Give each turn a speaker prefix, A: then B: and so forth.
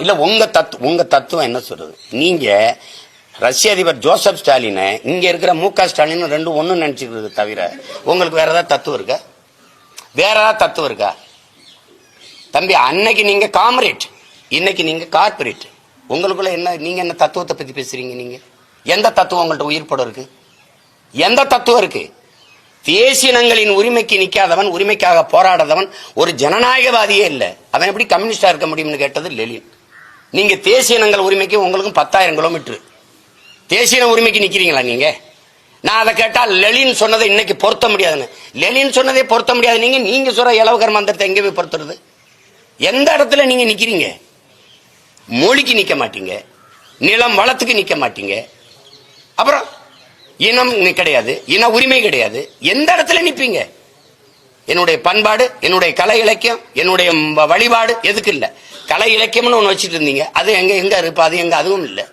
A: இல்ல உங்க தத்துவம் என்ன சொல்றது? நீங்க ரஷ்ய அதிபர் ஜோசப் ஸ்டாலின் இங்க இருக்கிற மு.க. ஸ்டாலின் ரெண்டும் ஒண்ணு நினைச்சுக்கிறது தவிர உங்களுக்கு வேற ஏதாவது தத்துவம் இருக்கா? வேற ஏதாவது தத்துவம் இருக்கா? தம்பி, அன்னைக்கு நீங்க காம்ரேட், இன்னைக்கு நீங்க கார்பரேட். உங்களுக்குள்ள என்ன, நீங்க என்ன தத்துவத்தை பத்தி பேசுறீங்க? நீங்க எந்த தத்துவம் உங்கள்ட்ட உயிர்ப்படம் இருக்கு? எந்த தத்துவம் இருக்கு? தேசியனங்களின் உரிமைக்கு நிக்காதவன், உரிமைக்காக போராடாதவன் ஒரு ஜனநாயகவாதியே இல்ல. அவன் எப்படி கம்யூனிஸ்டா இருக்க முடியும்னு கேட்டது லெனின். நீங்க தேசியனங்கள் உரிமைக்கு உங்களுக்கும் 10,000 கிலோமீட்டர். தேசிய உரிமைக்கு நிக்கிறீங்களா நீங்க? நான் அதை கேட்டா லெனின் சொன்னதை இன்னைக்கு பொருத்த முடியாதுன்னு. லெனின் சொன்னதே பொருத்த முடியாது. நீங்க சொல்ற இலவகர் மந்திரத்தை எங்க போய் பொருத்துறது? எந்த இடத்துல நீங்க நிக்கிறீங்க? மொழிக்கு நிக்க மாட்டீங்க, நிலம் வளத்துக்கு நிக்க மாட்டீங்க, அப்புறம் இனம் கிடையாது, இன உரிமை கிடையாது. எந்த இடத்துல நிப்பீங்க? என்னுடைய பண்பாடு, என்னுடைய கலை இலக்கியம், என்னுடைய வழிபாடு எதுக்கு இல்ல? கலை இலக்கியம்னு ஒண்ணு வச்சுட்டு இருந்தீங்க, அது எங்க இருப்பா? அது எங்க? அதுவும் இல்லை.